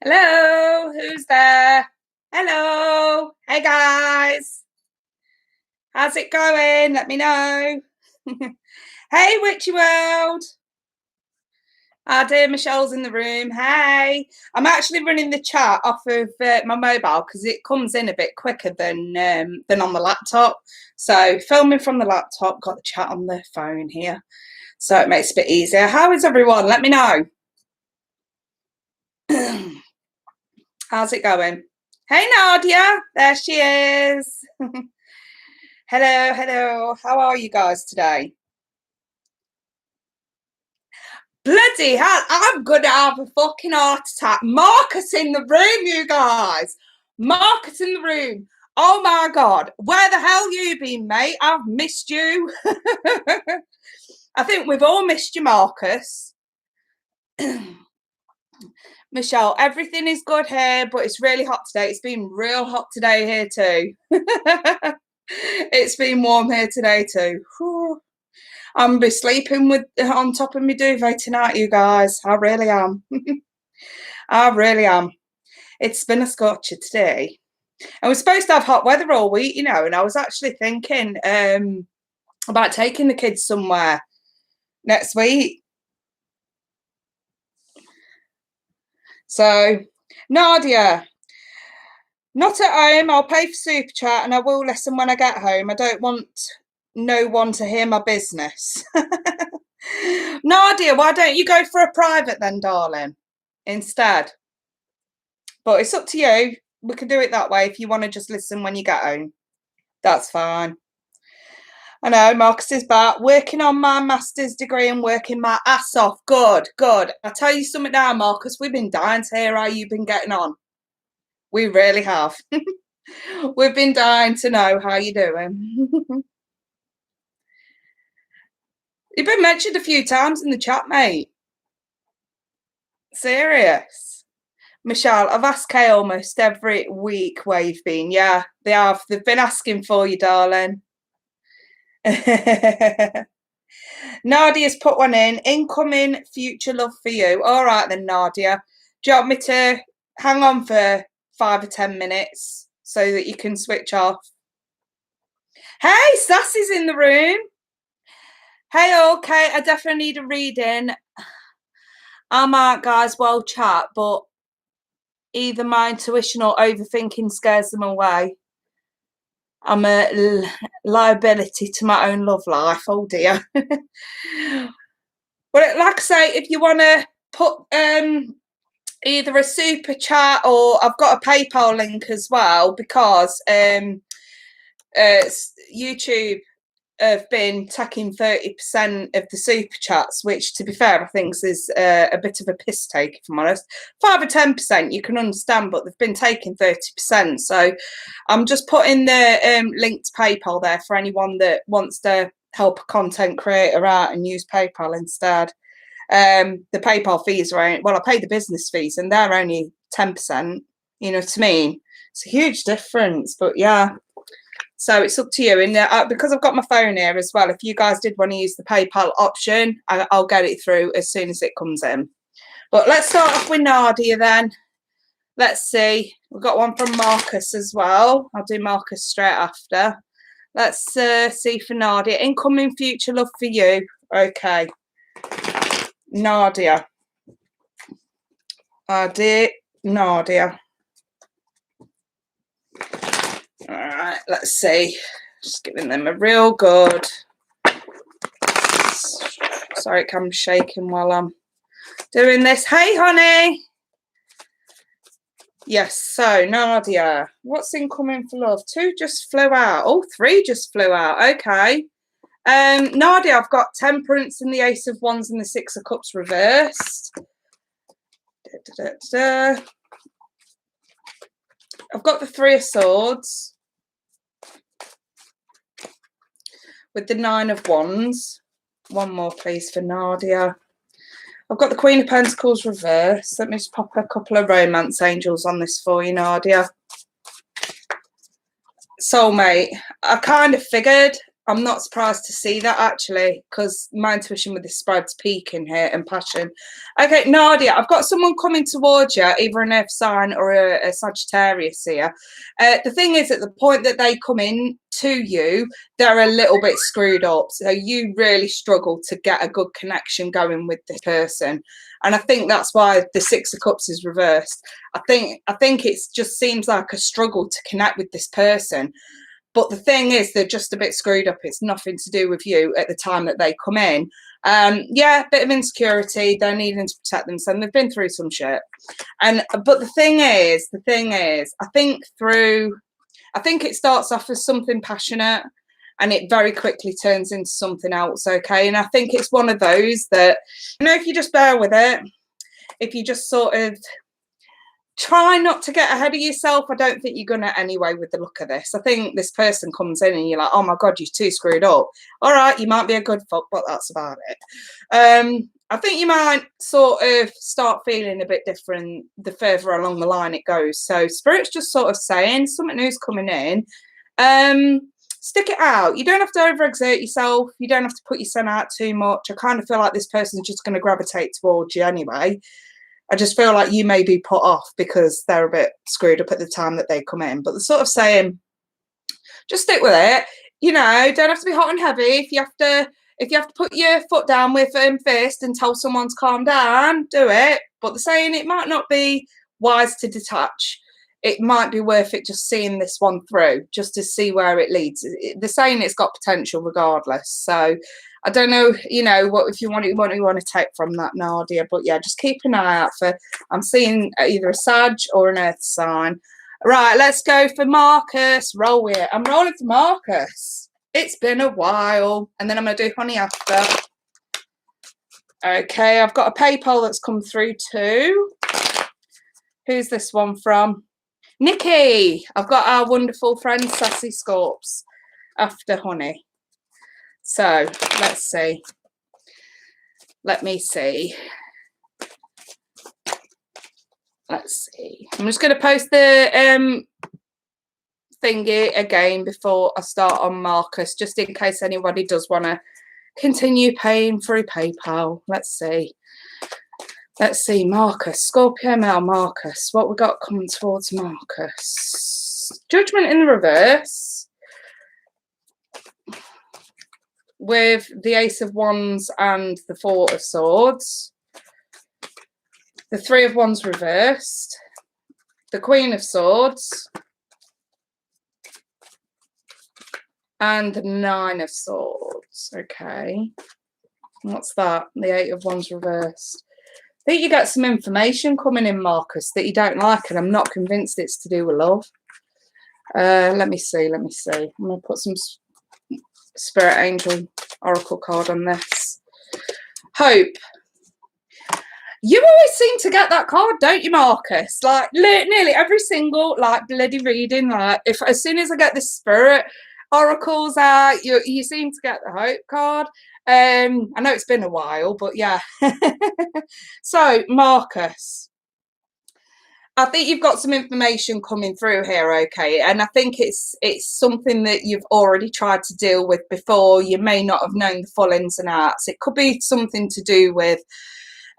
Hello, who's there? Hello, hey guys. How's it going? Let me know. Hey, Witchy World. Our dear Michelle's in the room. Hey, I'm actually running the chat off of my mobile because it comes in a bit quicker than on the laptop. So filming from the laptop, got the chat on the phone here, so it makes it a bit easier. How is everyone? Let me know. How's it going? Hey, Nadia. There she is. Hello, hello. How are you guys today? Bloody hell, I'm gonna have a fucking heart attack. Marcus in the room, you guys. Marcus in the room. Oh my God. Where the hell you been, mate? I've missed you. I think we've all missed you, Marcus. Michelle, everything is good here, but it's really hot today. It's been real hot today here too. It's been warm here today too. Whew. I'm be sleeping with on top of my duvet tonight, you guys. I really am. I really am. It's been a scorcher today. And we're supposed to have hot weather all week, you know, and I was actually thinking about taking the kids somewhere next week. So, Nadia, not at home. I'll pay for Superchat and I will listen when I get home. I don't want no one to hear my business. Nadia, why don't you go for a private then, darling, instead? But it's up to you. We can do it that way if you want to just listen when you get home. That's fine. I know, Marcus is back, working on my master's degree and working my ass off. Good, good. I'll tell you something now, Marcus. We've been dying to hear how you've been getting on. We really have. We've been dying to know how you're doing. You've been mentioned a few times in the chat, mate. Serious. Michelle, I've asked Kay almost every week where you've been. Yeah, they have. They've been asking for you, darling. Nadia's put one in. Incoming future love for you. All right then, Nadia. Do you want me to hang on for 5 or 10 minutes so that you can switch off? Hey, Sassy's in the room. Hey, okay, I definitely need a reading. I might, guys, well chat, but either my intuition or overthinking scares them away. I'm a liability to my own love life. Oh dear. Well, like I say, if you want to put either a super chat or I've got a PayPal link as well, because YouTube have been taking 30% of the super chats, which, to be fair, I think is a bit of a piss take, if I'm honest. 5 or 10% you can understand, but they've been taking 30%. So I'm just putting the link to PayPal there for anyone that wants to help a content creator out and use PayPal instead. The PayPal fees are, well, I pay the business fees and they're only 10%. You know what I mean? It's a huge difference, but yeah. So it's up to you. And because I've got my phone here as well, if you guys did want to use the PayPal option, I'll get it through as soon as it comes in. But let's start off with Nadia then. Let's see. We've got one from Marcus as well. I'll do Marcus straight after. Let's see for Nadia. Incoming future love for you. Okay. Nadia. Dear Nadia. All right, let's see. Just giving them a real good. Sorry, I'm shaking while I'm doing this. Hey, honey. Yes, so Nadia, what's incoming for love? 2 just flew out. Oh, 3 just flew out. Okay. Nadia, I've got Temperance and the Ace of Wands and the 6 of Cups reversed. I've got the 3 of Swords with the 9 of Wands. One more, please, for Nadia. I've got the Queen of Pentacles reversed. Let me just pop a couple of romance angels on this for you, Nadia. Soulmate. I kind of figured. I'm not surprised to see that, actually, because my intuition with this spread's peaking here and passion. Okay, Nadia, I've got someone coming towards you, either an earth sign or a Sagittarius here. The thing is, at the point that they come in to you, they're a little bit screwed up. So you really struggle to get a good connection going with this person. And I think that's why the Six of Cups is reversed. I think it just seems like a struggle to connect with this person. But the thing is, they're just a bit screwed up. It's nothing to do with you at the time that they come in. Yeah, bit of insecurity. They're needing to protect themselves. And they've been through some shit. But the thing is, I think it starts off as something passionate, and it very quickly turns into something else. Okay, and I think it's one of those that, you know, if you just bear with it, if you just sort of try not to get ahead of yourself, I don't think you're gonna anyway with the look of this. I think this person comes in and you're like, oh my God, you're too screwed up. All right, you might be a good fuck, but that's about it. I think you might sort of start feeling a bit different the further along the line it goes. So Spirit's just sort of saying something new's coming in. Stick it out. You don't have to overexert yourself. You don't have to put your sun out too much. I kind of feel like this person's just going to gravitate towards you anyway. I just feel like you may be put off because they're a bit screwed up at the time that they come in. But they're sort of saying, just stick with it. You know, don't have to be hot and heavy. If you have to put your foot down with fist and tell someone to calm down, do it. But they're saying it might not be wise to detach. It might be worth it just seeing this one through, just to see where it leads. They're saying it's got potential regardless. So I don't know, you know, what you want to take from that, Nadia. But yeah, just keep an eye out for, I'm seeing either a Sag or an Earth sign. Right, let's go for Marcus. Roll with it. I'm rolling for Marcus. It's been a while. And then I'm going to do honey after. Okay, I've got a PayPal that's come through too. Who's this one from? Nikki. I've got our wonderful friend Sassy Scorps after honey. So let's see. Let me see. Let's see. I'm just going to post the thingy again before I start on Marcus, just in case anybody does want to continue paying through PayPal. Let's see. Let's see, Marcus. Scorpio male Marcus. What we got coming towards Marcus? Judgment in the reverse. With the Ace of Wands and the Four of Swords. The Three of Wands reversed. The Queen of Swords. And the Nine of Swords. Okay. What's that? The Eight of Wands reversed. I think you get some information coming in, Marcus, that you don't like, and I'm not convinced it's to do with love. Let me see. I'm going to put some Spirit Angel Oracle card on this. Hope. You always seem to get that card, don't you, Marcus? Like nearly every single bloody reading. Like as soon as I get the Spirit Oracles out, you seem to get the Hope card. I know it's been a while, but yeah. So Marcus, I think you've got some information coming through here, okay? And I think it's something that you've already tried to deal with before. You may not have known the full ins and outs. It could be something to do with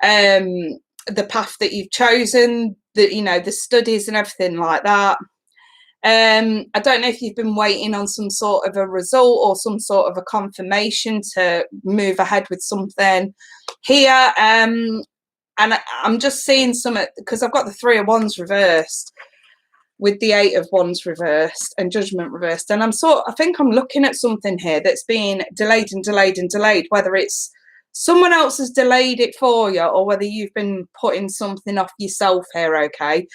the path that you've chosen, the studies and everything like that. I don't know if you've been waiting on some sort of a result or some sort of a confirmation to move ahead with something here. And I'm just seeing some, because I've got the Three of Wands reversed with the Eight of Wands reversed and Judgment reversed. And I think I'm looking at something here that's being delayed and delayed and delayed, whether it's someone else has delayed it for you or whether you've been putting something off yourself here, okay?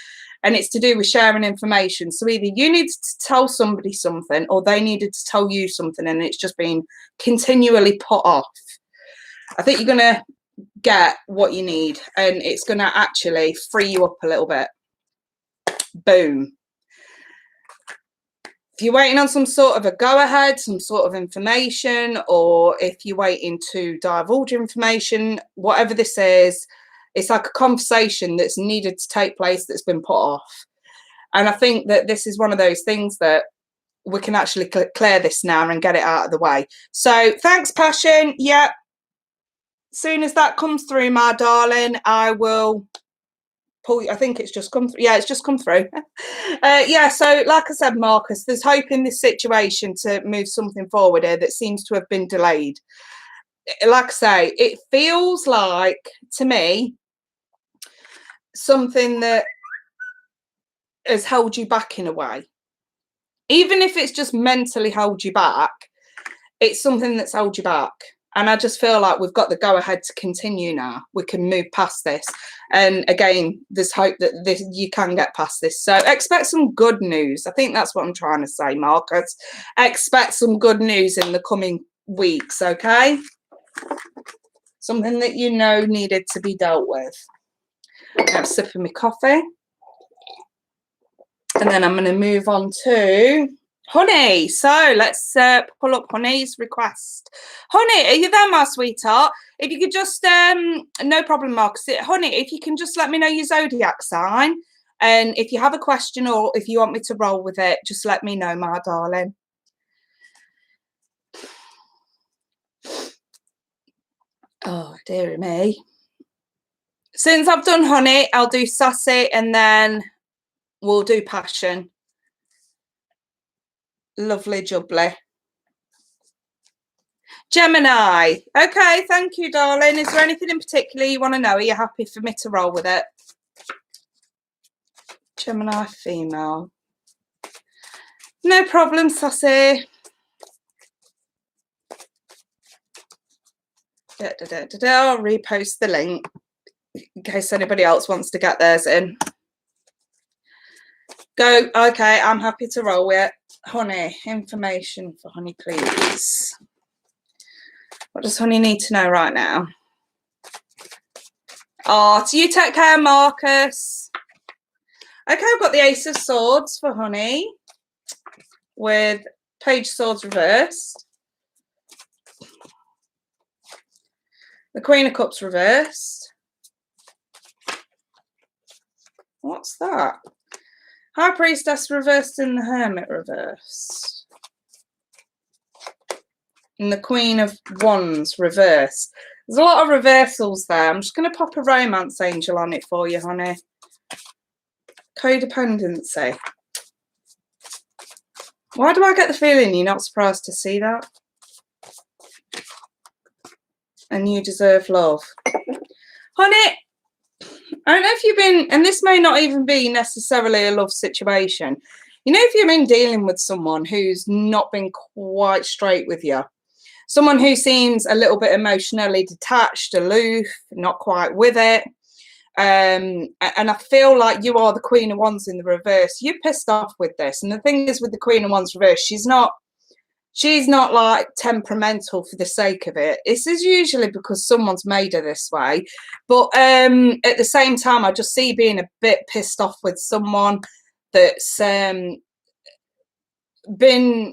And it's to do with sharing information. So either you needed to tell somebody something or they needed to tell you something, and it's just been continually put off. I think you're going to get what you need, and it's going to actually free you up a little bit. Boom. If you're waiting on some sort of a go-ahead, some sort of information, or if you're waiting to divulge information, whatever this is, it's like a conversation that's needed to take place that's been put off. And I think that this is one of those things that we can actually clear this now and get it out of the way. So thanks, Passion. Yeah. As soon as that comes through, my darling, I will pull you. I think it's just come through. Yeah, it's just come through. Yeah, so like I said, Marcus, there's hope in this situation to move something forward here that seems to have been delayed. Like I say, it feels like, to me, something that has held you back in a way. Even if it's just mentally held you back, it's something that's held you back. And I just feel like we've got the go-ahead to continue now. We can move past this. And again, there's hope that you can get past this. So expect some good news. I think that's what I'm trying to say, Marcus. Expect some good news in the coming weeks, okay? Something that you know needed to be dealt with. Have a sip of my coffee. And then I'm going to move on to Honey. So let's pull up Honey's request. Honey, are you there, my sweetheart? If you could just, no problem, Marcus. Honey, if you can just let me know your zodiac sign. And if you have a question or if you want me to roll with it, just let me know, my darling. Oh, dearie me. Since I've done Honey, I'll do Sassy and then we'll do Passion. Lovely jubbly. Gemini. Okay, thank you, darling. Is there anything in particular you want to know? Are you happy for me to roll with it? Gemini female. No problem, Sassy. I'll repost the link in case anybody else wants to get theirs in. Go. Okay, I'm happy to roll with it. Honey, information for Honey, please. What does Honey need to know right now? Oh, do you take care, Marcus? Okay, I've got the Ace of Swords for Honey with Page of Swords reversed. The Queen of Cups reversed. What's that? High Priestess reversed and the Hermit reversed. And the Queen of Wands reversed. There's a lot of reversals there. I'm just going to pop a Romance Angel on it for you, Honey. Codependency. Why do I get the feeling you're not surprised to see that? And you deserve love. Honey, I don't know if you've been, and this may not even be necessarily a love situation. You know, if you've been dealing with someone who's not been quite straight with you, someone who seems a little bit emotionally detached, aloof, not quite with it, and I feel like you are the Queen of Wands in the reverse. You're pissed off with this. And the thing is with the Queen of Wands reverse, she's not like temperamental for the sake of it. This is usually because someone's made her this way. But at the same time, I just see being a bit pissed off with someone that's been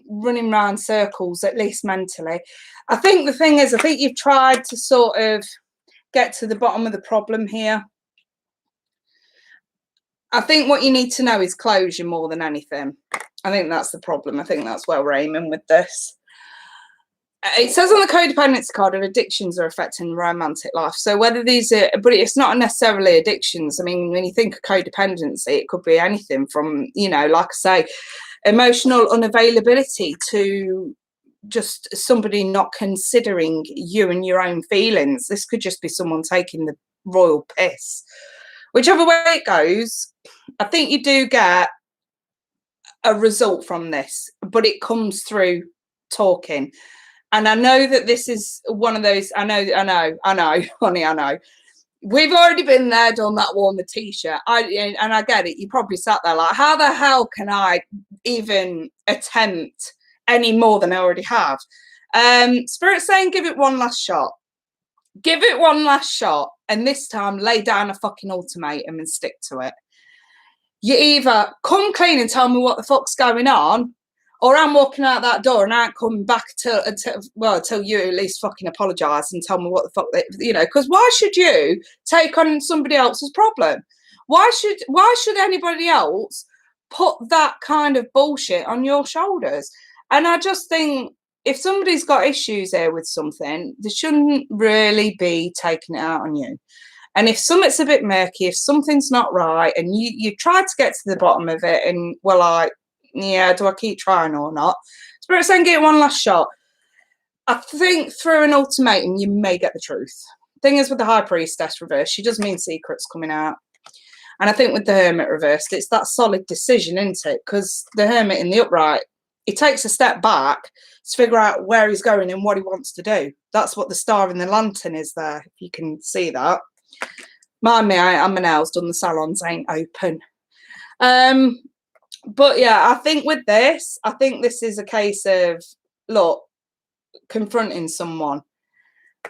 running around circles, at least mentally. I think the thing is, I think you've tried to sort of get to the bottom of the problem here. I think what you need to know is closure more than anything. I think that's the problem. I think that's where we're aiming with this. It says on the codependency card that addictions are affecting romantic life. So whether these are, but it's not necessarily addictions. I mean, when you think of codependency, it could be anything from, you know, like I say, emotional unavailability to just somebody not considering you and your own feelings. This could just be someone taking the royal piss. Whichever way it goes, I think you do get a result from this, but it comes through talking. And I know that this is one of those, I know, honey, I know. We've already been there, done that, worn the t-shirt. And I get it. You probably sat there like, how the hell can I even attempt any more than I already have? Spirit's saying, give it one last shot. Give it one last shot. And this time, lay down a fucking ultimatum and stick to it. You either come clean and tell me what the fuck's going on, or I'm walking out that door and I ain't coming back till you at least fucking apologise and tell me what the fuck, you know, because why should you take on somebody else's problem? Why should anybody else put that kind of bullshit on your shoulders. And I just think if somebody's got issues there with something, they shouldn't really be taking it out on you. And if something's a bit murky, if something's not right, and you try to get to the bottom of it, and well, like, yeah, do I keep trying or not? Spirit saying get one last shot. I think through an ultimatum, you may get the truth. Thing is, with the High Priestess reverse, she does mean secrets coming out. And I think with the Hermit reversed, it's that solid decision, isn't it? Because the Hermit in the upright, he takes a step back to figure out where he's going and what he wants to do. That's what the star in the lantern is there, if you can see that. Mind me, I'm my nails done, the salons ain't open. But yeah, I think with this, I think this is a case of, look, confronting someone.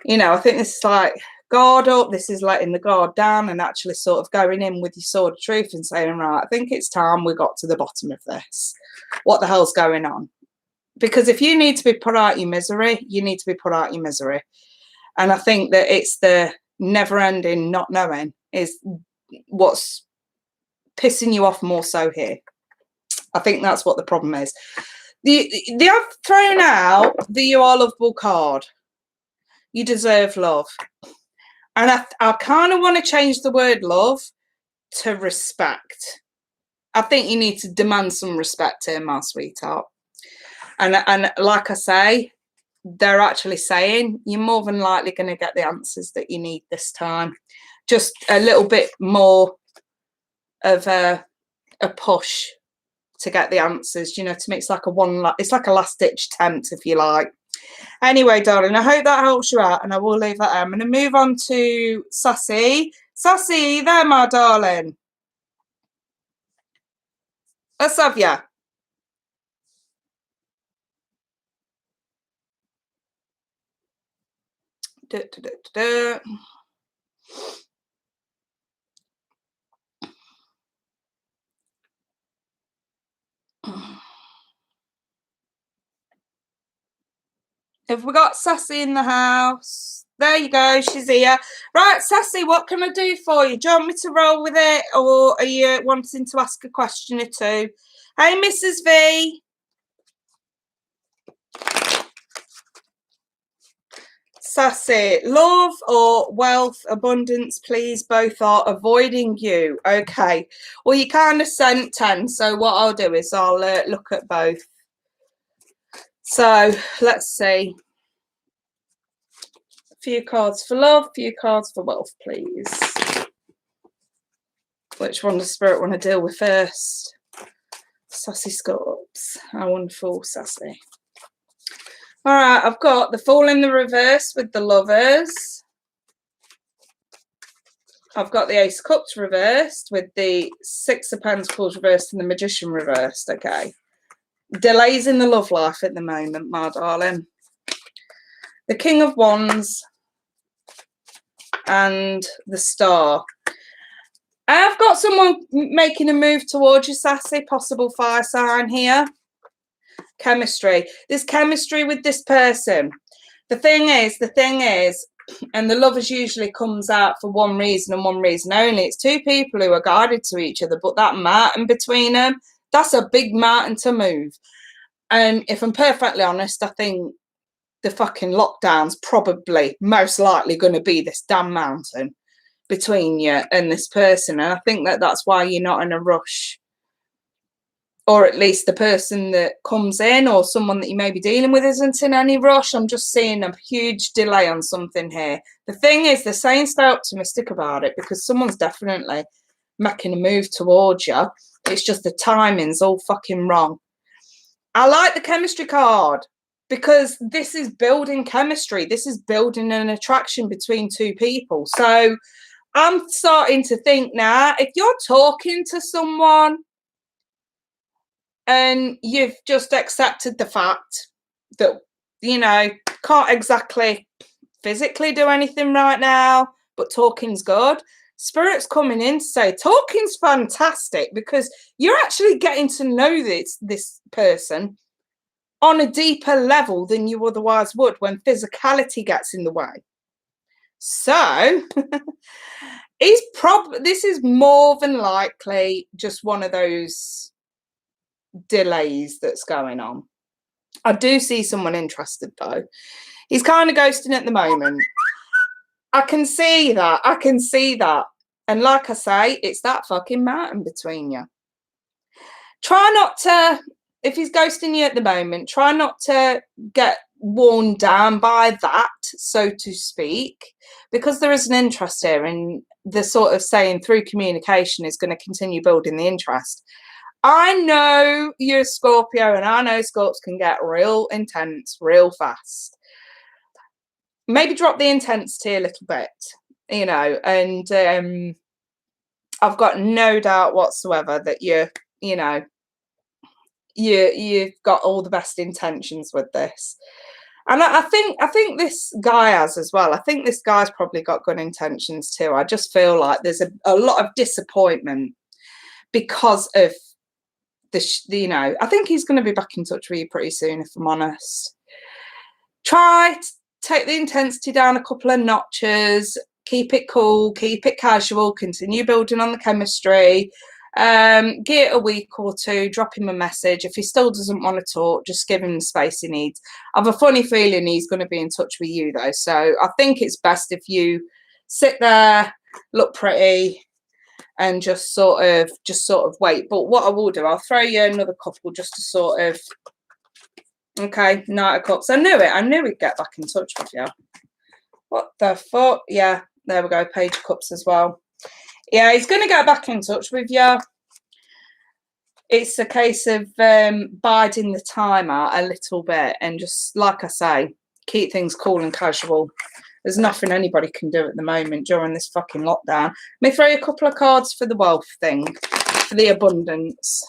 You know, I think this is like guard up, this is letting the guard down and actually sort of going in with your sword of truth and saying, right, I think it's time we got to the bottom of this. What the hell's going on? Because if you need to be put out your misery, you need to be put out your misery. And I think that it's the never-ending not knowing is what's pissing you off more so here. I think that's what the problem is. I've thrown out the You Are Lovable card. You deserve love. And I kind of want to change the word love to respect. I think you need to demand some respect here, my sweetheart. And like I say, they're actually saying you're more than likely going to get the answers that you need this time. Just a little bit more of a push to get the answers. You know, to me, it's like it's like a last-ditch attempt, if you like. Anyway, darling, I hope that helps you out, and I will leave that out. I'm going to move on to Sassy. Sassy, there, my darling. Let's have ya. Have we got Sassy in the house? There you go, she's here. Right, Sassy, what can I do for you? Do you want me to roll with it, or are you wanting to ask a question or two? Hey, Mrs. V. Sassy, love or wealth, abundance, please, both are avoiding you. Okay, well, you kind of sent 10, so what I'll do is I'll look at both. So let's see. A few cards for love, a few cards for wealth, please. Which one does Spirit want to deal with first? Sassy Scorps. How wonderful, Sassy. All right, I've got the Fool in the reverse with the Lovers. I've got the Ace of Cups reversed with the Six of Pentacles reversed and the Magician reversed. Okay. Delays in the love life at the moment, my darling. The King of Wands and the Star. I've got someone making a move towards you, Sassy. Possible fire sign here. Chemistry. There's chemistry with this person. The thing is, and the Lovers usually comes out for one reason and one reason only. It's two people who are guided to each other, but that mountain between them, that's a big mountain to move. And if I'm perfectly honest, I think the fucking lockdown's probably most likely going to be this damn mountain between you and this person. And I think that that's why you're not in a rush. Or at least the person that comes in or someone that you may be dealing with isn't in any rush. I'm just seeing a huge delay on something here. The thing is, they're saying stay optimistic about it because someone's definitely making a move towards you. It's just the timing's all fucking wrong. I like the chemistry card because this is building chemistry. This is building an attraction between two people. So I'm starting to think now, if you're talking to someone and you've just accepted the fact that, you know, can't exactly physically do anything right now, but talking's good. Spirit's coming in to say talking's fantastic because you're actually getting to know this person on a deeper level than you otherwise would when physicality gets in the way. So this is more than likely just one of those delays that's going on. I do see someone interested though. He's kind of ghosting at the moment. I can see that. I can see that. And like I say, it's that fucking mountain between you. Try not to, if he's ghosting you at the moment, try not to get worn down by that, so to speak, because there is an interest here, and the sort of saying through communication is going to continue building the interest. I know you're a Scorpio, and I know Scorps can get real intense real fast. Maybe drop the intensity a little bit, you know, and I've got no doubt whatsoever that you've got all the best intentions with this. And I think this guy has as well. I think this guy's probably got good intentions too. I just feel like there's a lot of disappointment because of the, I think he's going to be back in touch with you pretty soon, if I'm honest. Try to take the intensity down a couple of notches, keep it cool, keep it casual, continue building on the chemistry. Give it a week or two, drop him a message. If he still doesn't want to talk, just give him the space he needs. I have a funny feeling he's going to be in touch with you though, so I think it's best if you sit there, look pretty, and just sort of wait. But what I will do, I'll throw you another couple just to sort of, okay, Knight of Cups. I knew he'd get back in touch with you. What the fuck? Yeah, there we go, Page of Cups as well. Yeah, he's going to get back in touch with you. It's a case of biding the time out a little bit and just, like I say, keep things cool and casual. There's nothing anybody can do at the moment during this fucking lockdown. Let me throw you a couple of cards for the wealth thing, for the abundance.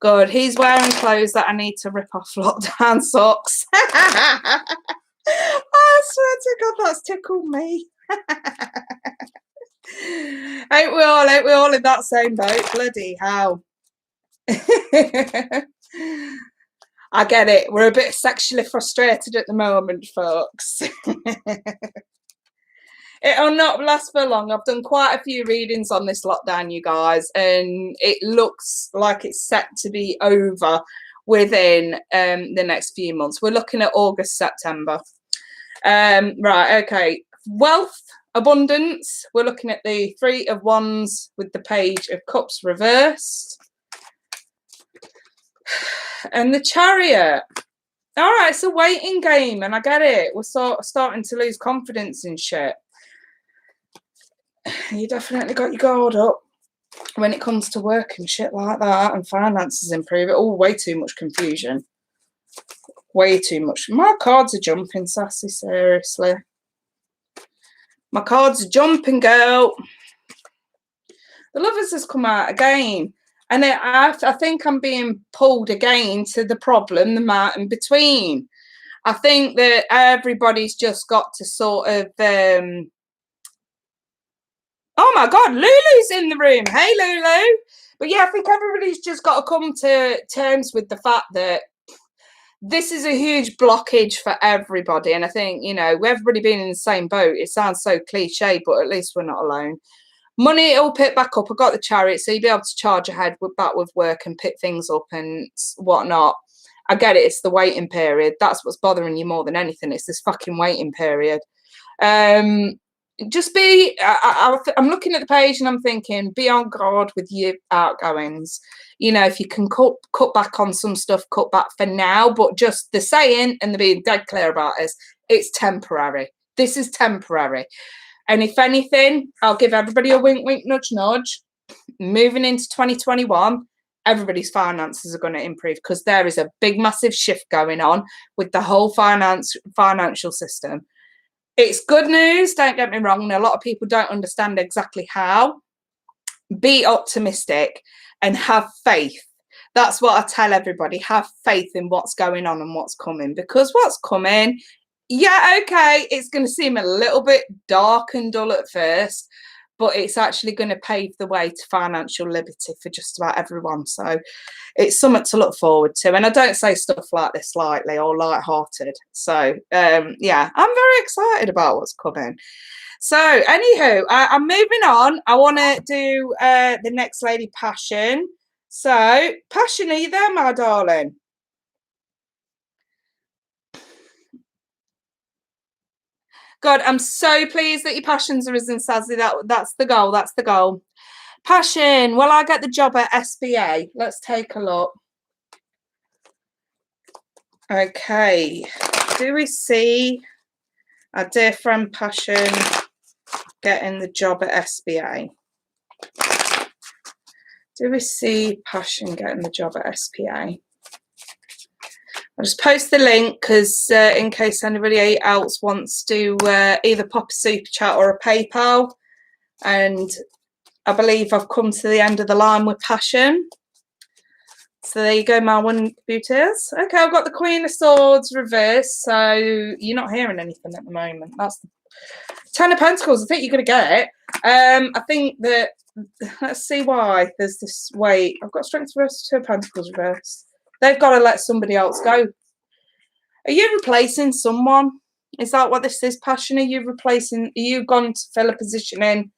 Good. He's wearing clothes that I need to rip off lockdown socks. I swear to God, that's tickled me. Ain't we all in that same boat? Bloody hell. I get it. We're a bit sexually frustrated at the moment, folks. It'll not last for long. I've done quite a few readings on this lockdown, you guys, and it looks like it's set to be over within the next few months. We're looking at August, September. Right, okay. Wealth, abundance. We're looking at the Three of Wands with the Page of Cups reversed. And the Chariot. All right, it's a waiting game, and I get it. We're sort of starting to lose confidence in shit. You definitely got your guard up when it comes to work and shit like that, and finances improve. Oh, way too much confusion. Way too much. My cards are jumping, Sassy, seriously. My cards are jumping, girl. The Lovers has come out again. And I think I'm being pulled again to the problem, the mountain between. I think that everybody's just got to sort of... oh, my God, Lulu's in the room. Hey, Lulu. But, yeah, I think everybody's just got to come to terms with the fact that this is a huge blockage for everybody. And I think, everybody being in the same boat, it sounds so cliche, but at least we're not alone. Money, it'll pick back up. I got the Chariot, so you'll be able to charge ahead with work and pick things up and whatnot. I get it. It's the waiting period. That's what's bothering you more than anything. It's this fucking waiting period. Just be, I'm looking at the page and I'm thinking, be on guard with your outgoings. If you can cut back on some stuff, cut back for now. But just the saying, and they're being dead clear about this, it's temporary. This is temporary. And if anything, I'll give everybody a wink, wink, nudge, nudge. Moving into 2021, everybody's finances are going to improve because there is a big, massive shift going on with the whole financial system. It's good news, don't get me wrong. And a lot of people don't understand exactly how. Be optimistic and have faith. That's what I tell everybody. Have faith in what's going on and what's coming, because what's coming, yeah, okay, it's going to seem a little bit dark and dull at first, but it's actually going to pave the way to financial liberty for just about everyone. So it's something to look forward to. And I don't say stuff like this lightly or light-hearted. So, yeah, I'm very excited about what's coming. So, anywho, I'm moving on. I want to do the next Lady Passion. So, passion, are you there, my darling? God, I'm so pleased that your passions are risen, Sazzy. That's the goal. That's the goal. Passion. Will I get the job at SBA? Let's take a look. Okay. Do we see our dear friend Passion getting the job at SBA? Do we see Passion getting the job at SPA? I'll just post the link because in case anybody else wants to either pop a super chat or a PayPal. And I believe I've come to the end of the line with Passion. So there you go, my one beauties. Okay, I've got the Queen of Swords reversed, so you're not hearing anything at the moment. That's the Ten of Pentacles. I think you're going to get it. I think that, let's see why there's this wait. I've got Strength reversed, Two of Pentacles reversed. They've got to let somebody else go. Are you replacing someone? Is that what this is, Passion? Are you replacing? Are you gone to fill a position in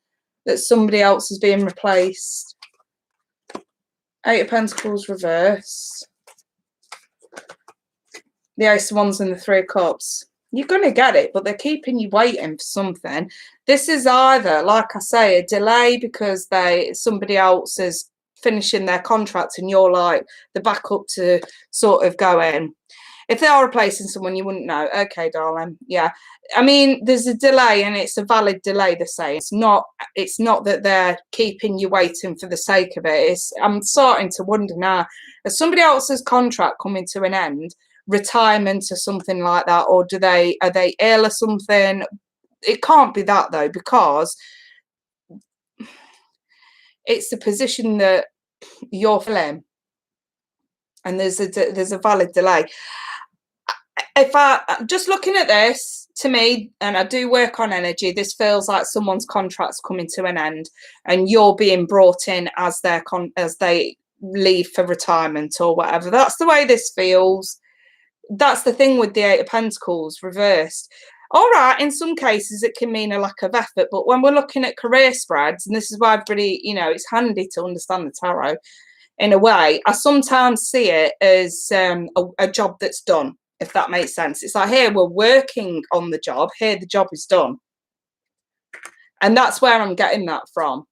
that somebody else is being replaced? Eight of Pentacles reverse. The Ace of Wands and the Three of Cups. You're going to get it, but they're keeping you waiting for something. This is either, like I say, a delay because somebody else is finishing their contract and you're like the backup to sort of go in. If they are replacing someone, you wouldn't know. Okay, darling. Yeah. I mean, there's a delay and it's a valid delay, they say. It's not that they're keeping you waiting for the sake of it. I'm starting to wonder now, is somebody else's contract coming to an end, retirement or something like that, or are they ill or something? It can't be that though, because it's the position that you're filling and there's a valid delay. If just looking at this, to me, and I do work on energy, this feels like someone's contract's coming to an end and you're being brought in as they leave for retirement or whatever. That's the way this feels. That's the thing with the Eight of Pentacles reversed. All right, in some cases it can mean a lack of effort, but when we're looking at career spreads, and this is why everybody, it's handy to understand the tarot in a way, I sometimes see it as a job that's done, if that makes sense. It's like, here, we're working on the job. Here, the job is done. And that's where I'm getting that from.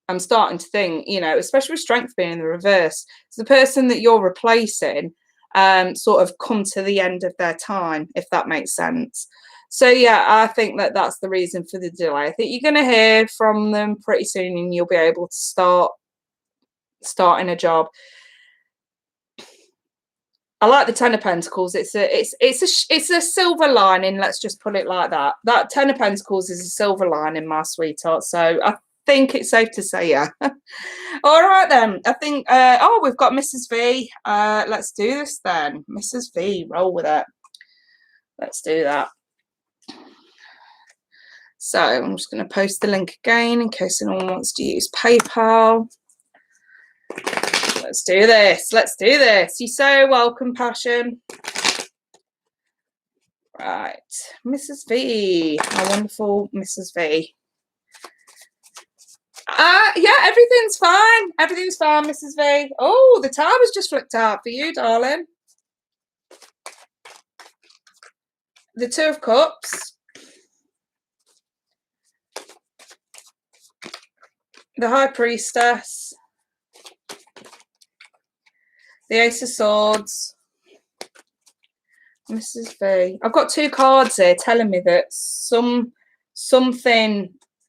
I'm starting to think, especially with Strength being in the reverse, it's the person that you're replacing sort of come to the end of their time, if that makes sense. So, yeah, I think that's the reason for the delay. I think you're going to hear from them pretty soon and you'll be able to starting a job. I like the Ten of Pentacles. It's a silver lining. Let's just put it like that. That Ten of Pentacles is a silver lining, my sweetheart. So I think it's safe to say, yeah. All right then. I think. We've got Mrs. V. Let's do this then, Mrs. V. Roll with it. Let's do that. So I'm just going to post the link again in case anyone wants to use PayPal. Let's do this. Let's do this. You're so welcome, Passion. Right. Mrs. V. My wonderful Mrs. V. Yeah, everything's fine. Everything's fine, Mrs. V. Oh, the timer's just flicked out for you, darling. The Two of Cups. The High Priestess. The Ace of Swords. Mrs. V. I've got two cards here telling me that something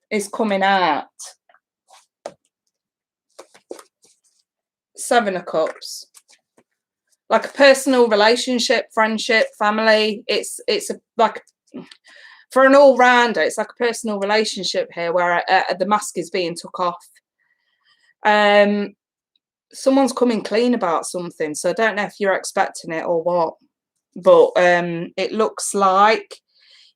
is coming out. Seven of Cups. Like a personal relationship, friendship, family. It's like for an all-rounder, it's like a personal relationship here where the mask is being took off. Someone's coming clean about something, so I don't know if you're expecting it or what, but it looks like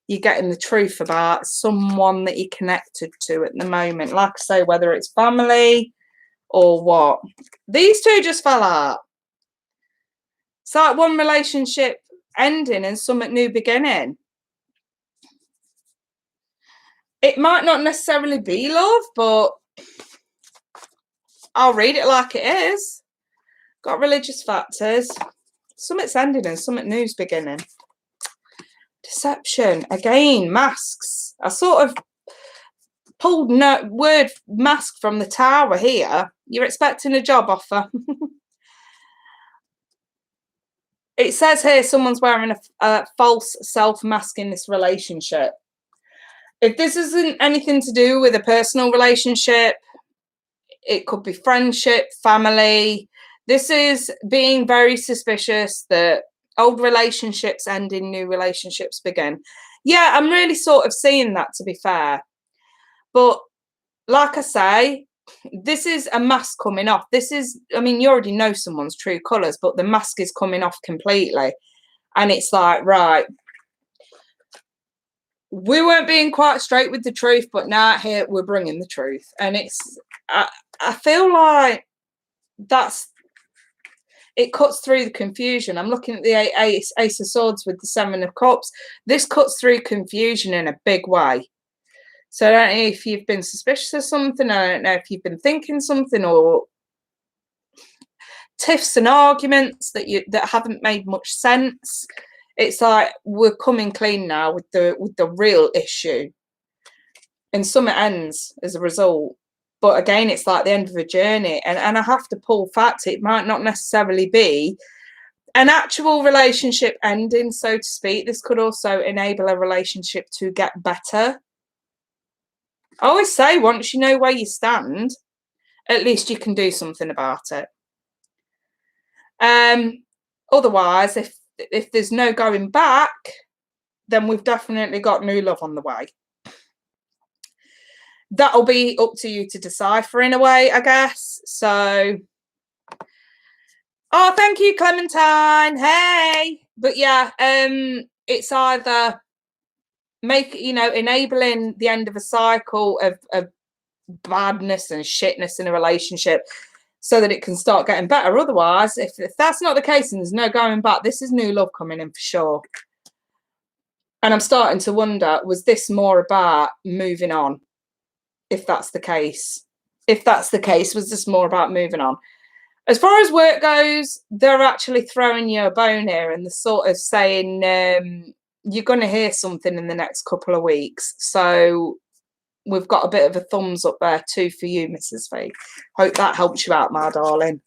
you're getting the truth about someone that you're connected to at the moment. Like I say, whether it's family or what. These two just fell out. It's like one relationship ending and something new beginning. It might not necessarily be love, but I'll read it like it is. Got religious factors. Something's ending and something new's beginning. Deception. Again, masks. I sort of pulled word mask from the tower here. You're expecting a job offer. It says here someone's wearing a false self-mask in this relationship. If this isn't anything to do with a personal relationship, it could be friendship, family. This is being very suspicious that old relationships end in new relationships begin. Yeah, I'm really sort of seeing that, to be fair. But like I say, this is a mask coming off. This is, I mean, you already know someone's true colours, but the mask is coming off completely. And it's like, right, we weren't being quite straight with the truth, but now here we're bringing the truth. And it's, I feel like it cuts through the confusion. I'm looking at the Ace of Swords with the Seven of Cups. This cuts through confusion in a big way. So I don't know if you've been suspicious of something. I don't know if you've been thinking something, or tiffs and arguments that haven't made much sense. It's like we're coming clean now with the real issue, and something ends as a result. But again, it's like the end of a journey, and I have to pull facts. It might not necessarily be an actual relationship ending, so to speak. This could also enable a relationship to get better. I always say, once you know where you stand, at least you can do something about it. Otherwise, if there's no going back, then we've definitely got new love on the way. That'll be up to you to decipher in a way, I guess. So, oh, thank you, Clementine. Hey. But yeah, it's either enabling the end of a cycle of badness and shitness in a relationship so that it can start getting better. Otherwise, if that's not the case and there's no going back, this is new love coming in for sure. And I'm starting to wonder, was this more about moving on? If that's the case, was this more about moving on? As far as work goes, they're actually throwing you a bone here, and they're sort of saying you're going to hear something in the next couple of weeks. So we've got a bit of a thumbs up there too for you, Mrs. V. Hope that helps you out, my darling.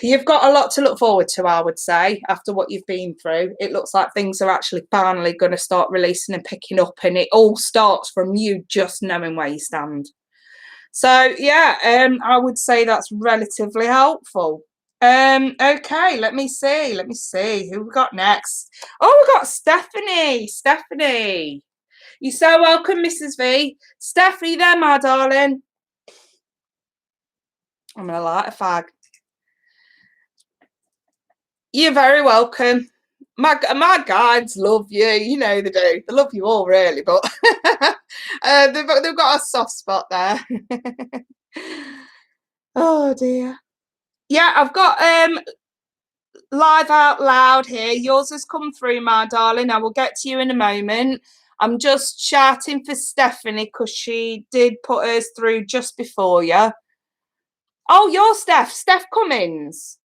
You've got a lot to look forward to, I would say, after what you've been through. It looks like things are actually finally going to start releasing and picking up, and it all starts from you just knowing where you stand. So, yeah, I would say that's relatively helpful. Okay, let me see who we got next. Oh, we got Stephanie. You're so welcome, Mrs. V. Stephanie there, my darling. I'm going to light a fag. You're very welcome. My guides love you. You know they do. They love you all, really, but they've got a soft spot there. Oh, dear. Yeah, I've got live out loud here. Yours has come through, my darling. I will get to you in a moment. I'm just shouting for Stephanie because she did put hers through just before you. Oh, you're Steph Cummins.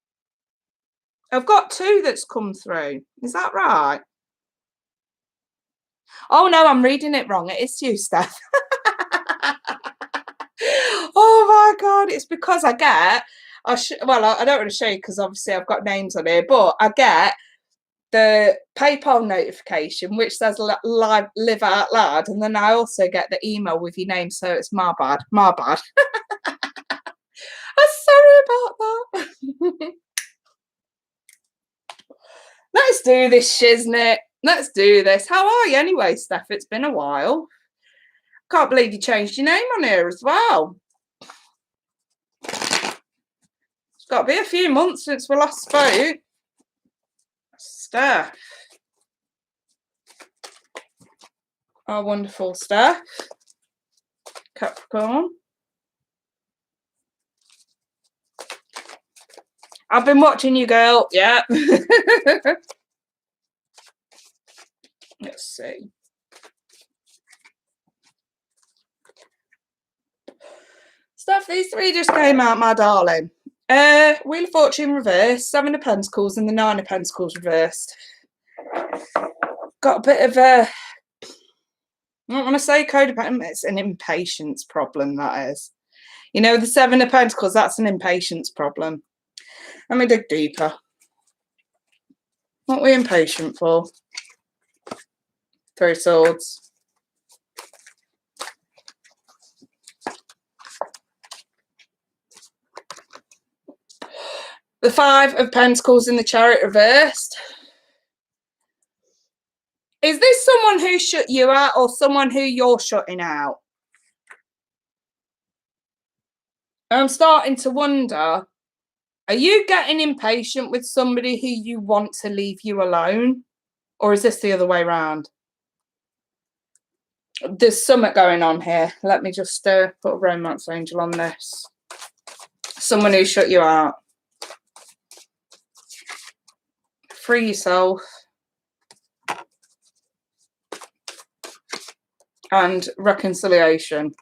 I've got two that's come through. Is that right? Oh, no, I'm reading it wrong. It is you, Steph. Oh, my God. It's because I get... I don't want to show you because obviously I've got names on here, but I get the PayPal notification, which says live out loud. And then I also get the email with your name. So it's my bad. I'm sorry about that. Let's do this, shiznit. Let's do this. How are you anyway, Steph? It's been a while. Can't believe you changed your name on here as well. It's got to be a few months since we last spoke. Steph. Our wonderful Steph. Capricorn. I've been watching you, girl. Yeah. Let's see. Steph, these three just came out, my darling. Wheel of Fortune reversed, 7 of Pentacles and the 9 of Pentacles reversed. Got a bit of a, I don't want to say codependent, it's an impatience problem, that is. You know, the 7 of Pentacles, that's an impatience problem. Let me dig deeper. What are we impatient for? 3 of Swords. The 5 of Pentacles in the Chariot reversed. Is this someone who shut you out or someone who you're shutting out? I'm starting to wonder, are you getting impatient with somebody who you want to leave you alone? Or is this the other way around? There's something going on here. Let me just put a romance angel on this. Someone who shut you out. Free yourself. And reconciliation.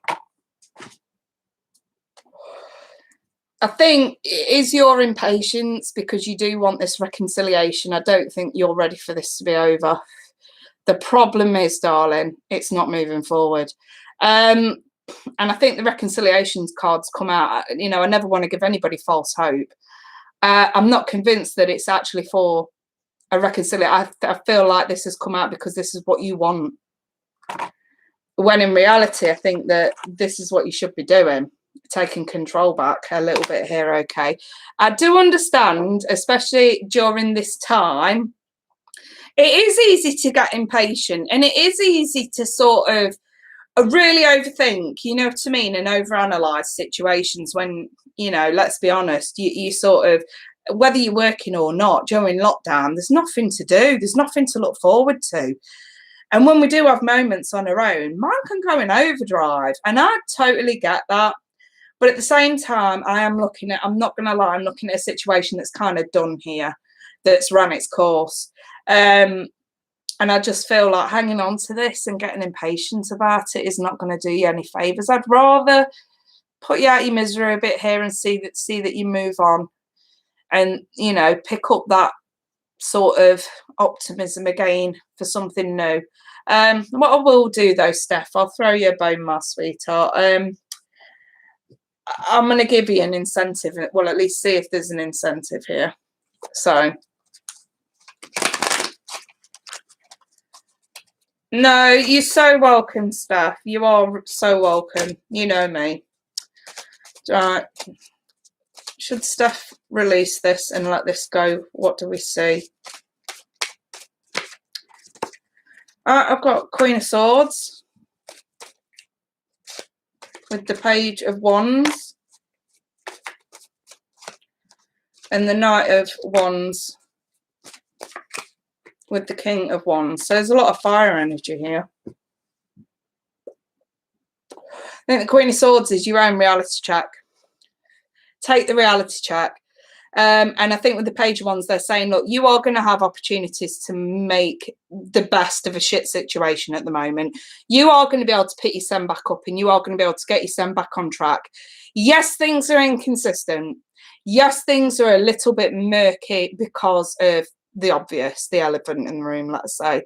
I think it is your impatience because you do want this reconciliation. I don't think you're ready for this to be over. The problem is, darling, it's not moving forward. And I think the reconciliations cards come out. You know, I never want to give anybody false hope. I'm not convinced that it's actually for a reconciliation. I feel like this has come out because this is what you want. When in reality, I think that this is what you should be doing. Taking control back a little bit here, okay? I do understand, especially during this time, it is easy to get impatient and it is easy to sort of really overthink, you know what I mean, and overanalyze situations when, you know, let's be honest, you sort of, whether you're working or not, during lockdown, there's nothing to do, there's nothing to look forward to. And when we do have moments on our own, mine can go in overdrive, and I totally get that. But at the same time, I'm not going to lie, I'm looking at a situation that's kind of done here, that's run its course. And I just feel like hanging on to this and getting impatient about it is not going to do you any favours. I'd rather put you out your misery a bit here and see that you move on and, you know, pick up that sort of optimism again for something new. What I will do though, Steph, I'll throw you a bone, my sweetheart. I'm going to give you an incentive. Well, at least see if there's an incentive here. So, no, you're so welcome, Steph. You are so welcome. You know me. Right. Should Steph release this and let this go? What do we see? I've got Queen of Swords with the Page of Wands and the Knight of Wands with the King of Wands. So there's a lot of fire energy here. I think the Queen of Swords is your own reality check. Take the reality check. And I think with the Page of Wands, they're saying, look, you are going to have opportunities to make the best of a shit situation at the moment. You are going to be able to pick your son back up and you are going to be able to get your son back on track. Yes, things are inconsistent. Yes, things are a little bit murky because of the obvious, the elephant in the room, let's say.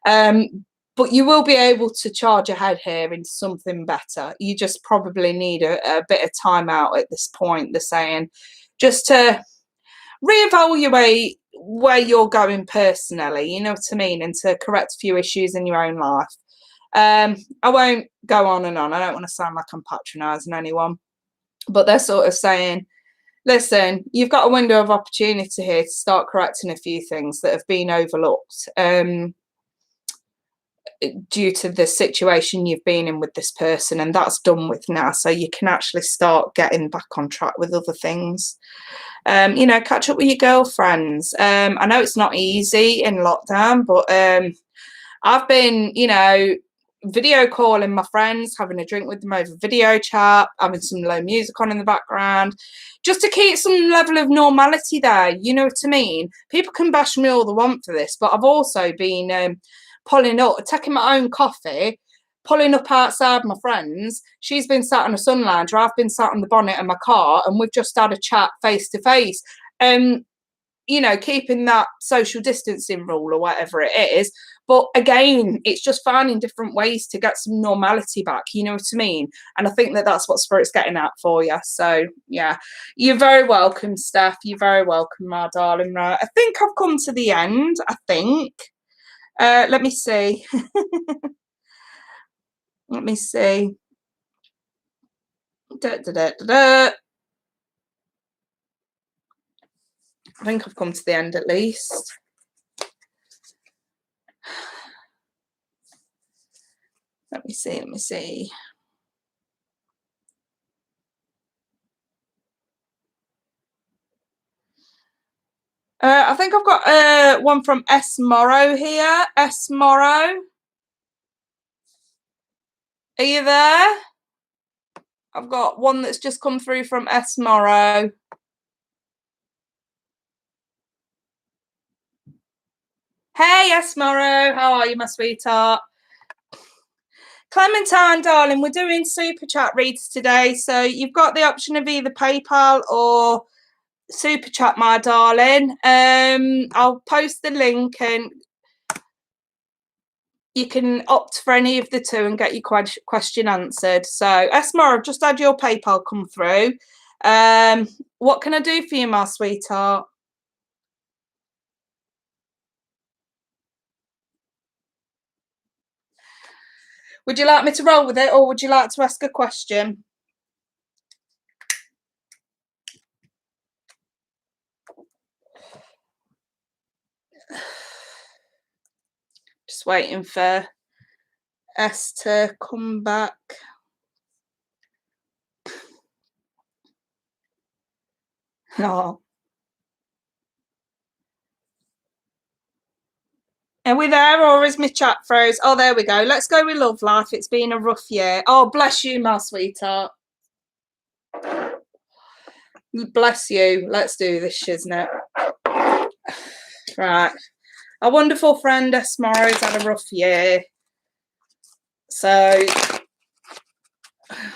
But you will be able to charge ahead here in something better. You just probably need a bit of time out at this point, they're saying, just to reevaluate where you're going personally, you know what I mean, and to correct a few issues in your own life. I won't go on and on. I don't want to sound like I'm patronising anyone, but they're sort of saying, listen, you've got a window of opportunity here to start correcting a few things that have been overlooked due to the situation you've been in with this person, and that's done with now, so you can actually start getting back on track with other things. You know, catch up with your girlfriends. I know it's not easy in lockdown, but I've been, you know, video calling my friends, having a drink with them over video chat, having some low music on in the background, just to keep some level of normality there, you know what I mean? People can bash me all they want for this, but I've also been pulling up, taking my own coffee, pulling up outside my friends. She's been sat on a sun lounger. I've been sat on the bonnet of my car, and we've just had a chat face to face. You know, keeping that social distancing rule or whatever it is. But again, it's just finding different ways to get some normality back. You know what I mean? And I think that that's what Spirit's getting at for you. So, yeah, you're very welcome, Steph. You're very welcome, my darling. Right, I think I've come to the end. I think. Let me see. Let me see. I think I've come to the end at least. Let me see. Let me see. I think I've got one from S Morrow here. S Morrow, are you there? I've got one that's just come through from S Morrow. Hey, S Morrow, how are you, my sweetheart? Clementine, darling, we're doing super chat reads today, so you've got the option of either PayPal or super chat, my darling. I'll post the link and you can opt for any of the two and get your question answered. So, Esma, I've just had your PayPal come through. What can I do for you, my sweetheart? Would you like me to roll with it, or would you like to ask a question? Just waiting for S to come back. Oh. Are we there, or is my chat froze? Oh, there we go. Let's go with love life. It's been a rough year. Oh, bless you, my sweetheart. Bless you. Let's do this, shiznit. Right. Our wonderful friend Esmaro's had a rough year. So,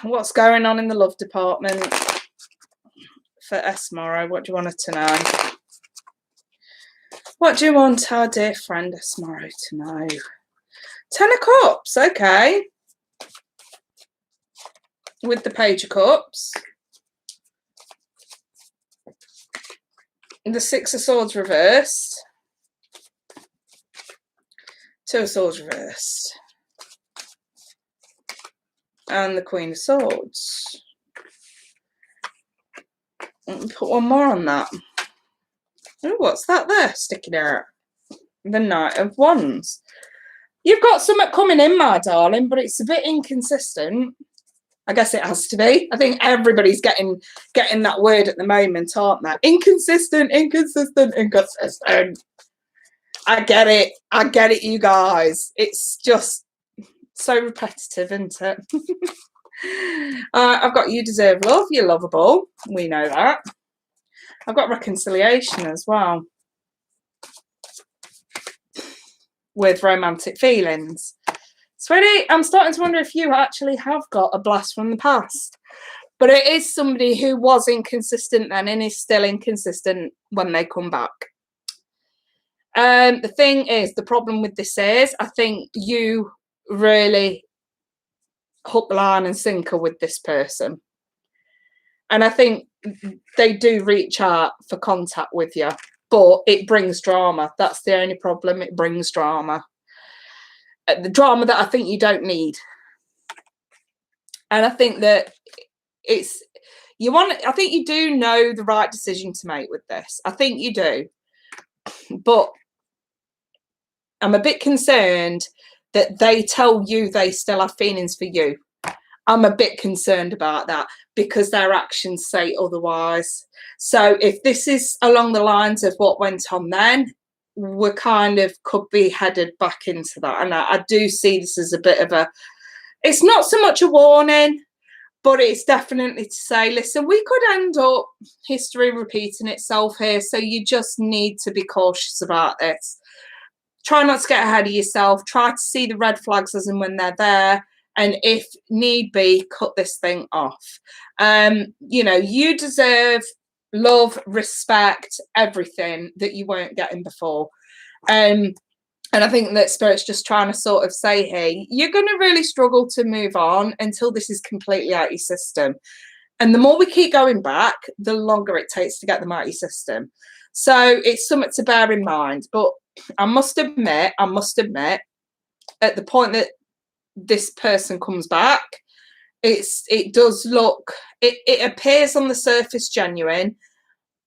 what's going on in the love department for Esmaro? What do you want her to know? What do you want our dear friend Esmaro to know? 10 of Cups, okay. With the Page of Cups. The Six of Swords reversed. Two of Swords reversed. And the Queen of Swords. Put one more on that. Oh, what's that there sticking out? The Knight of Wands. You've got something coming in, my darling, but it's a bit inconsistent. I guess it has to be. I think everybody's getting that word at the moment, aren't they? Inconsistent, inconsistent, inconsistent. I get it. I get it, you guys. It's just so repetitive, isn't it? I've got You Deserve Love, You're Lovable. We know that. I've got Reconciliation as well. With Romantic Feelings. Sweetie, I'm starting to wonder if you actually have got a blast from the past. But it is somebody who was inconsistent then and is still inconsistent when they come back. The thing is, the problem with this is, I think you really hook, line and sinker with this person. And I think they do reach out for contact with you, but it brings drama. That's the only problem. It brings drama. The drama that I think you don't need. And I think that I think you do know the right decision to make with this. I think you do. But I'm a bit concerned that they tell you they still have feelings for you. I'm a bit concerned about that because their actions say otherwise. So if this is along the lines of what went on then, we're kind of could be headed back into that. And I do see this as a bit of it's not so much a warning, but it's definitely to say, listen, we could end up history repeating itself here. So you just need to be cautious about this. Try not to get ahead of yourself. Try to see the red flags as and when they're there. and if need be, cut this thing off. You know, you deserve love, respect, everything that you weren't getting before. And I think that Spirit's just trying to sort of say, hey, you're going to really struggle to move on until this is completely out of your system. And the more we keep going back, the longer it takes to get them out of your system. So it's something to bear in mind. But I must admit, at the point that this person comes back, it does look, it appears on the surface genuine,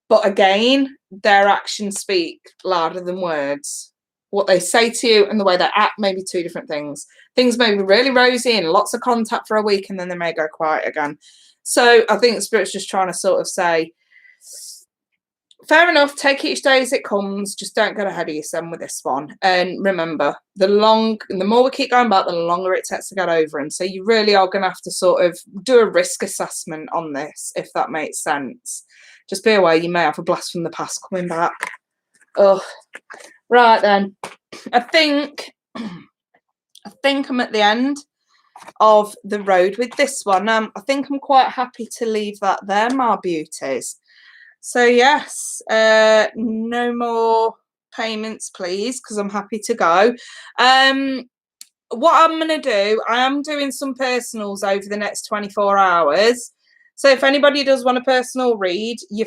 but again, their actions speak louder than words. What they say to you and the way they act may be two different things. Things may be really rosy and lots of contact for a week, and then they may go quiet again. So I think Spirit's just trying to sort of say, fair enough, take each day as it comes. Just don't get ahead of yourself with this one. And remember, the more we keep going back, the longer it takes to get over him. So you really are going to have to sort of do a risk assessment on this, if that makes sense. Just be aware, you may have a blast from the past coming back. Oh, right then. I think I'm at the end of the road with this one. I think I'm quite happy to leave that there, my beauties. So yes, no more payments, please, because I'm happy to go. What I'm going to do, I am doing some personals over the next 24 hours. So if anybody does want a personal read, you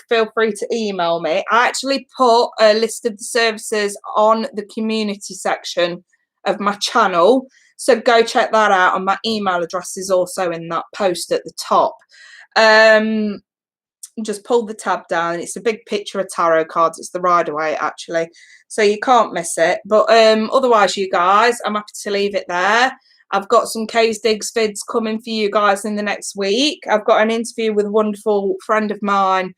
feel free to email me. I actually put a list of the services on the community section of my channel. So go check that out. And my email address is also in that post at the top. Just pull the tab down. It's a big picture of tarot cards. It's the Rider-Waite, actually. So you can't miss it. But otherwise, you guys, I'm happy to leave it there. I've got some K's Digs vids coming for you guys in the next week. I've got an interview with a wonderful friend of mine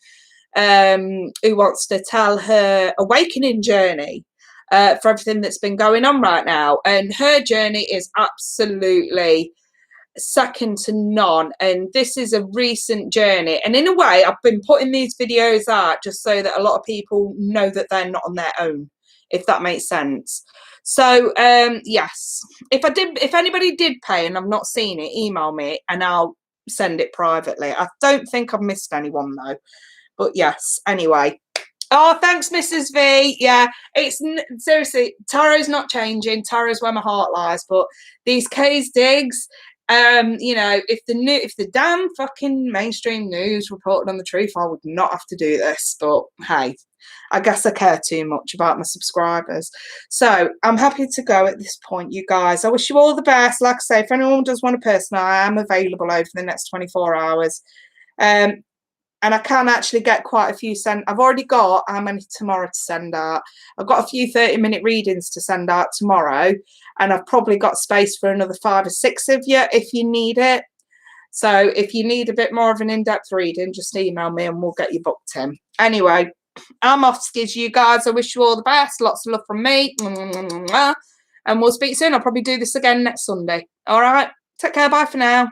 who wants to tell her awakening journey for everything that's been going on right now. And her journey is absolutely second to none. And this is a recent journey. And in a way, I've been putting these videos out just so that a lot of people know that they're not on their own, if that makes sense. So yes, if anybody did pay and I've not seen it, email me and I'll send it privately. I don't think I've missed anyone though, but yes, anyway. Oh, thanks, Mrs. V. Yeah, it's seriously, tarot's not changing. Tarot's where my heart lies. But these K's Digs, you know, if the damn fucking mainstream news reported on the truth, I would not have to do this. But hey, I guess I care too much about my subscribers. So I'm happy to go at this point, you guys. I wish you all the best. Like I say, if anyone does want a personal, I am available over the next 24 hours. And I can actually get quite a few sent. I've already got how many tomorrow to send out. I've got a few 30-minute readings to send out tomorrow. And I've probably got space for another 5 or 6 of you if you need it. So if you need a bit more of an in-depth reading, just email me and we'll get you booked in. Anyway, I'm off, skids, you guys. I wish you all the best. Lots of love from me. And we'll speak soon. I'll probably do this again next Sunday. All right. Take care. Bye for now.